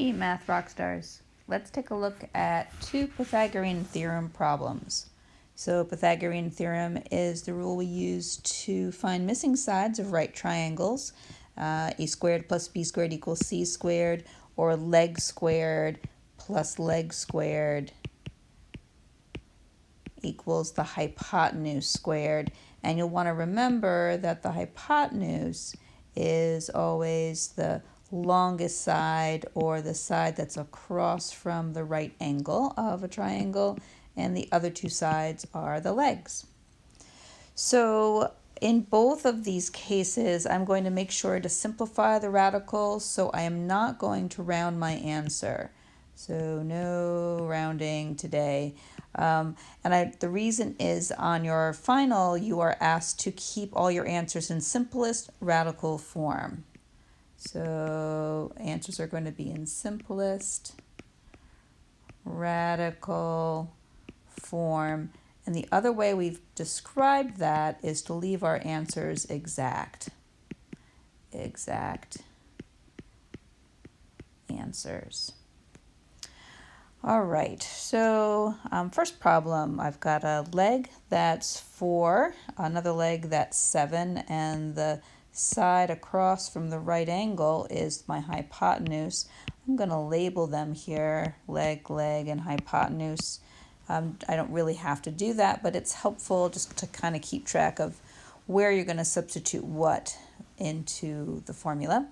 Hey, Math Rockstars. Let's take a look at two Pythagorean Theorem problems. So Pythagorean Theorem is the rule we use to find missing sides of right triangles. A squared plus b squared equals c squared, or leg squared plus leg squared equals the hypotenuse squared. And you'll want to remember that the hypotenuse is always the longest side, or the side that's across from the right angle of a triangle, and the other two sides are the legs. So in both of these cases, I'm going to make sure to simplify the radicals, so I am not going to round my answer. So no rounding today. The reason is, on your final, you are asked to keep all your answers in simplest radical form. So answers are going to be in simplest radical form. And the other way we've described that is to leave our answers exact. Exact answers. All right, so first problem, I've got a leg that's 4, another leg that's 7, and the side across from the right angle is my hypotenuse. I'm going to label them here, leg, leg, and hypotenuse. I don't really have to do that, but it's helpful just to kind of keep track of where you're going to substitute what into the formula.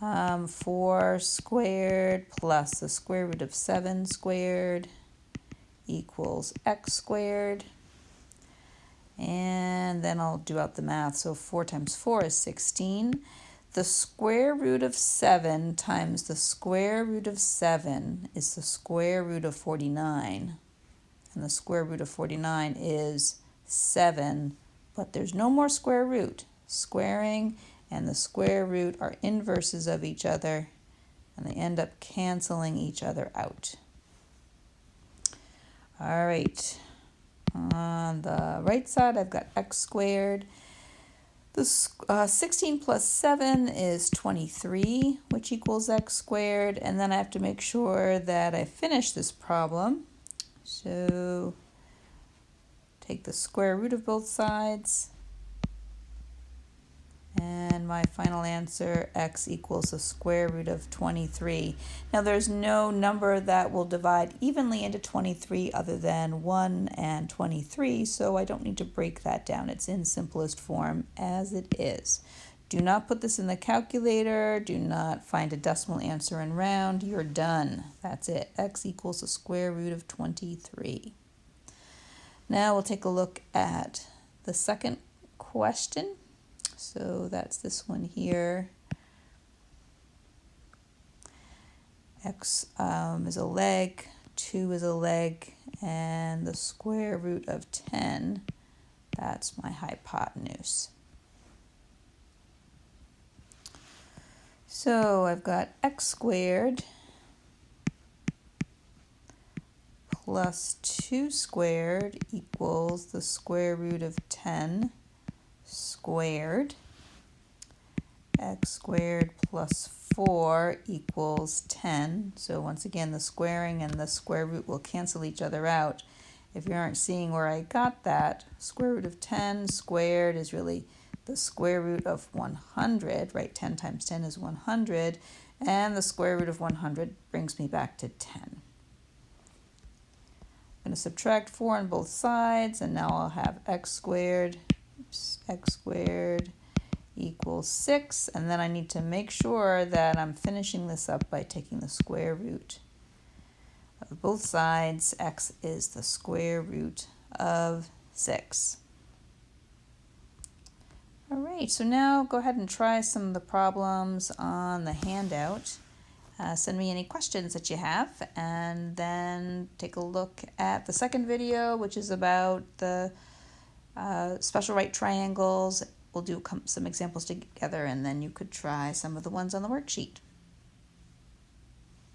4 squared plus the square root of 7 squared equals x squared. And then I'll do out the math. So 4 times 4 is 16. The square root of 7 times the square root of 7 is the square root of 49. And the square root of 49 is 7, but there's no more square root. Squaring and the square root are inverses of each other, and they end up canceling each other out. All right, on the right side, I've got x squared. The 16 plus 7 is 23, which equals x squared, and then I have to make sure that I finish this problem. So take the square root of both sides, and my final answer, x equals the square root of 23. Now there's no number that will divide evenly into 23 other than 1 and 23, so I don't need to break that down. It's in simplest form as it is. Do not put this in the calculator. Do not find a decimal answer and round. You're done. That's it. X equals the square root of 23. Now we'll take a look at the second question. So that's this one here. X is a leg, 2 is a leg, and the square root of 10, that's my hypotenuse. So I've got x squared plus 2 squared equals the square root of 10 squared. X squared plus 4 equals 10. So once again, the squaring and the square root will cancel each other out. If you aren't seeing where I got that, square root of 10 squared is really the square root of 100, right? 10 times 10 is 100, and the square root of 100 brings me back to 10. I'm going to subtract 4 on both sides, and now I'll have x squared equals 6, and then I need to make sure that I'm finishing this up by taking the square root of both sides. X is the square root of 6. All right, so now go ahead and try some of the problems on the handout. Send me any questions that you have, and then take a look at the second video, which is about the special right triangles. We'll do some examples together, and then you could try some of the ones on the worksheet.